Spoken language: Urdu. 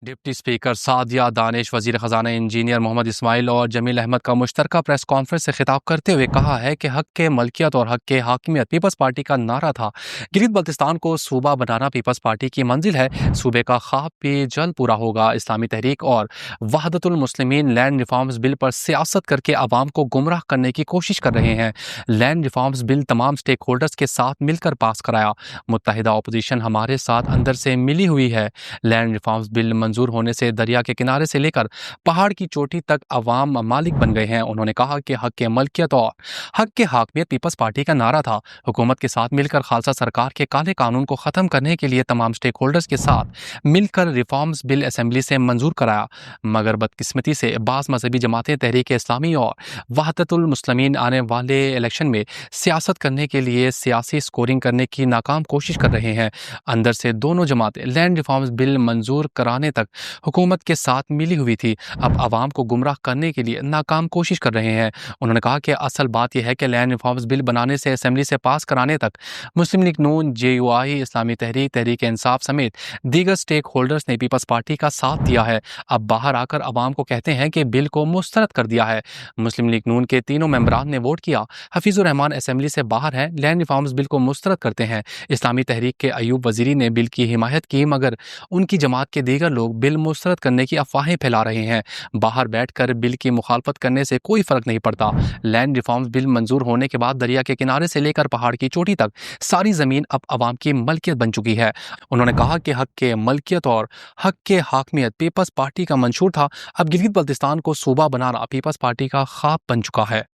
ڈپٹی اسپیکر سعدیہ دانش، وزیر خزانہ انجینئر محمد اسماعیل اور جمیل احمد کا مشترکہ پریس کانفرنس سے خطاب کرتے ہوئے کہا ہے کہ حق کے ملکیت اور حق کے حاکمیت پیپلز پارٹی کا نعرہ تھا۔ گلگت بلتستان کو صوبہ بنانا پیپلز پارٹی کی منزل ہے۔ صوبے کا خواب بھی جلد پورا ہوگا۔ اسلامی تحریک اور وحدت المسلمین لینڈ ریفارمز بل پر سیاست کر کے عوام کو گمراہ کرنے کی کوشش کر رہے ہیں۔ لینڈ ریفارمز بل تمام اسٹیک ہولڈرز کے ساتھ مل کر پاس کرایا۔ متحدہ اپوزیشن ہمارے ساتھ اندر سے ملی ہوئی ہے۔ لینڈ ریفارمز بل منظور ہونے سے دریا کے کنارے سے لے کر پہاڑ کی چوٹی تک عوام مالک بن گئے ہیں۔ انہوں نے کہا کہ حق کے ملکیت اور حق کے حاکمیت پیپلز پارٹی کا نعرہ تھا۔ حکومت کے ساتھ مل کر خالصہ سرکار کے کالے قانون کو ختم کرنے کے لیے تمام اسٹیک ہولڈرز کے ساتھ مل کر ریفارمز بل اسمبلی سے منظور کرایا، مگر بدقسمتی سے بعض مذہبی جماعتیں تحریک اسلامی اور وحدت المسلمین آنے والے الیکشن میں سیاست کرنے کے لیے سیاسی سکورنگ کرنے کی ناکام کوشش کر رہے ہیں۔ اندر سے دونوں جماعتیں لینڈ ریفارمز بل منظور کرانے تک حکومت کے ساتھ ملی ہوئی تھی، اب عوام کو گمراہ کرنے کے لیے ناکام کوشش کر رہے ہیں۔ انہوں نے کہا کہ اصل بات یہ ہے کہ لینڈ ریفارمز بل بنانے سے اسمبلی سے پاس کرانے تک مسلم لیگ نون، جے یو آئی، اسلامی تحریک، تحریک انصاف سمیت دیگر اسٹیک ہولڈرز نے پیپلز پارٹی کا ساتھ دیا ہے۔ اب باہر آ کر عوام کو کہتے ہیں کہ بل کو مسترد کر دیا ہے۔ مسلم لیگ نون کے تینوں ممبران نے ووٹ کیا۔ حفیظ الرحمان اسمبلی سے باہر ہیں، لینڈ ریفارمز بل کو مسترد کرتے ہیں۔ اسلامی تحریک کے ایوب وزیری نے بل کی حمایت کی، مگر ان کی جماعت کے دیگر لوگ بل مسترد کرنے کی افواہیں پھیلا رہے ہیں۔ باہر بیٹھ کر بل کی مخالفت کرنے سے کوئی فرق نہیں پڑتا۔ لینڈ ریفارمز بل منظور ہونے کے بعد دریا کے کنارے سے لے کر پہاڑ کی چوٹی تک ساری زمین اب عوام کی ملکیت بن چکی ہے۔ انہوں نے کہا کہ حق کے ملکیت اور حق کے حاکمیت پیپلز پارٹی کا منشور تھا، اب گلگت بلتستان کو صوبہ بنانا پیپلز پارٹی کا خواب بن چکا ہے۔